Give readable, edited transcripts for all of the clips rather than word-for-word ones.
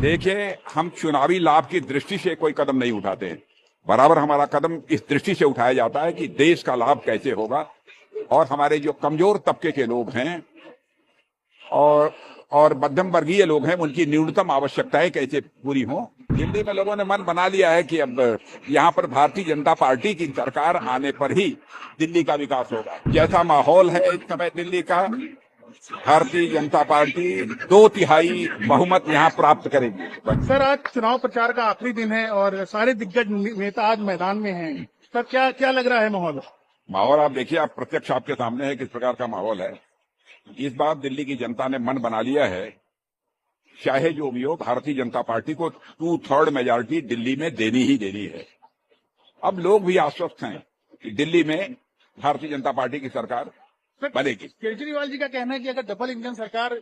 देखिए, हम चुनावी लाभ की दृष्टि से कोई कदम नहीं उठाते हैं। बराबर हमारा कदम इस दृष्टि से उठाया जाता है कि देश का लाभ कैसे होगा और हमारे जो कमजोर तबके के लोग हैं और मध्यम वर्गीय लोग हैं, उनकी न्यूनतम आवश्यकताएं कैसे पूरी हों। दिल्ली में लोगों ने मन बना लिया है कि अब यहाँ पर भारतीय जनता पार्टी की सरकार आने पर ही दिल्ली का विकास होगा। जैसा माहौल है इस समय दिल्ली का, भारतीय जनता पार्टी 2/3 बहुमत यहाँ प्राप्त करेगी। सर, आज चुनाव प्रचार का आखिरी दिन है और सारे दिग्गज नेता आज मैदान में हैं। सर, क्या लग रहा है माहौल? आप देखिए, आप प्रत्यक्ष आपके सामने है किस प्रकार का माहौल है। इस बार दिल्ली की जनता ने मन बना लिया है, चाहे जो भी हो, भारतीय जनता पार्टी को 2/3 मेजॉरिटी दिल्ली में देनी ही देनी है। अब लोग भी आश्वस्त हैं कि दिल्ली में भारतीय जनता पार्टी की सरकार बनेगी। केजरीवाल जी का कहना है कि अगर डबल इंजन सरकार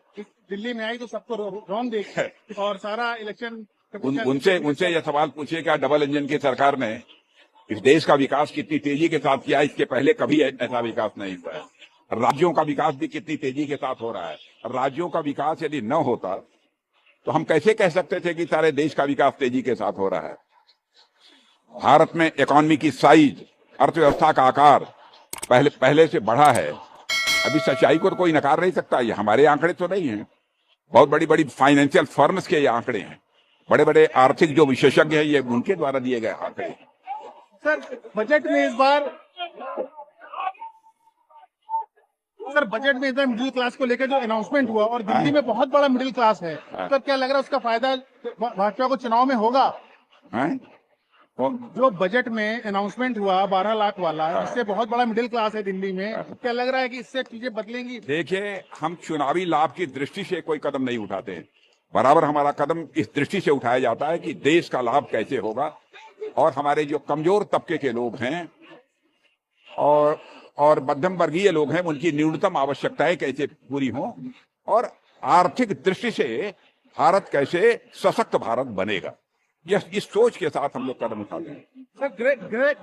दिल्ली में आई तो सबको रॉन्ग देख और सारा इलेक्शन उनसे यह सवाल पूछिए, क्या डबल इंजन की सरकार ने इस देश का विकास कितनी तेजी के साथ किया? इसके पहले कभी ऐसा विकास नहीं हुआ है। राज्यों का विकास भी कितनी तेजी के साथ हो रहा है। राज्यों का विकास यदि न होता तो हम कैसे कह सकते थे कि सारे देश का विकास तेजी के साथ हो रहा है। भारत में इकोनॉमी की साइज, अर्थव्यवस्था का आकार पहले से बढ़ा है। अभी सच्चाई को कोई नकार नहीं सकता। ये हमारे आंकड़े तो नहीं हैं, बहुत बड़ी बड़ी फाइनेंशियल फर्म्स के ये आंकड़े हैं। बड़े बड़े आर्थिक जो विशेषज्ञ हैं, ये उनके द्वारा दिए गए आंकड़े। सर, बजट में इस बार मिडिल क्लास को लेकर जो अनाउंसमेंट हुआ और दिल्ली में बहुत बड़ा मिडिल क्लास है, तो क्या लग रहा है उसका फायदा भाजपा को चुनाव में होगा? जो बजट में अनाउंसमेंट हुआ 12 लाख वाला, इससे बहुत बड़ा मिडिल क्लास है दिल्ली में, क्या लग रहा है कि इससे चीजें बदलेंगी? देखिए, हम चुनावी लाभ की दृष्टि से कोई कदम नहीं उठाते हैं। बराबर हमारा कदम इस दृष्टि से उठाया जाता है कि देश का लाभ कैसे होगा और हमारे जो कमजोर तबके के लोग हैं और मध्यम वर्गीय लोग हैं, उनकी न्यूनतम आवश्यकताएं कैसे पूरी हों और आर्थिक दृष्टि से भारत कैसे सशक्त भारत बनेगा। इस सोच के साथ हम लोग कदम उठाते हैं। सर,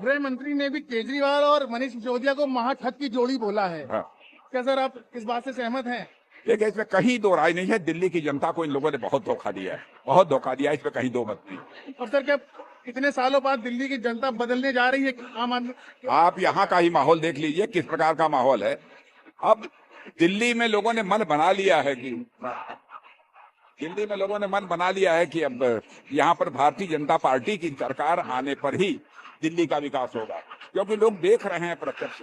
गृह मंत्री ने भी केजरीवाल और मनीष सिसोदिया को महाठग की जोड़ी बोला है। क्या सर आप इस बात से सहमत हैं? देखिए, इसमें कहीं दो राय नहीं है। दिल्ली की जनता को इन लोगों ने बहुत धोखा दिया है, बहुत धोखा दिया है, इसमें कहीं दो मत नहीं। और सर, क्या इतने सालों बाद दिल्ली की जनता बदलने जा रही है? आम आदमी, आप यहाँ का ही माहौल देख लीजिए किस प्रकार का माहौल है। अब दिल्ली में लोगों ने मन बना लिया है कि अब यहाँ पर भारतीय जनता पार्टी की सरकार आने पर ही दिल्ली का विकास होगा, क्योंकि लोग देख रहे हैं प्रत्यक्ष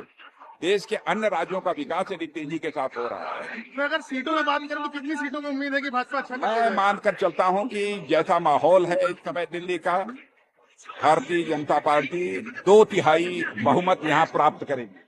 देश के अन्य राज्यों का विकास यदि तेजी के साथ हो रहा है। तो अगर सीटों में बात करें तो कितनी सीटों में उम्मीद है कि भाजपा अच्छा? मैं मानकर चलता हूँ कि जैसा माहौल है इस समय दिल्ली का, भारतीय जनता पार्टी 2/3 बहुमत यहाँ प्राप्त करेगी।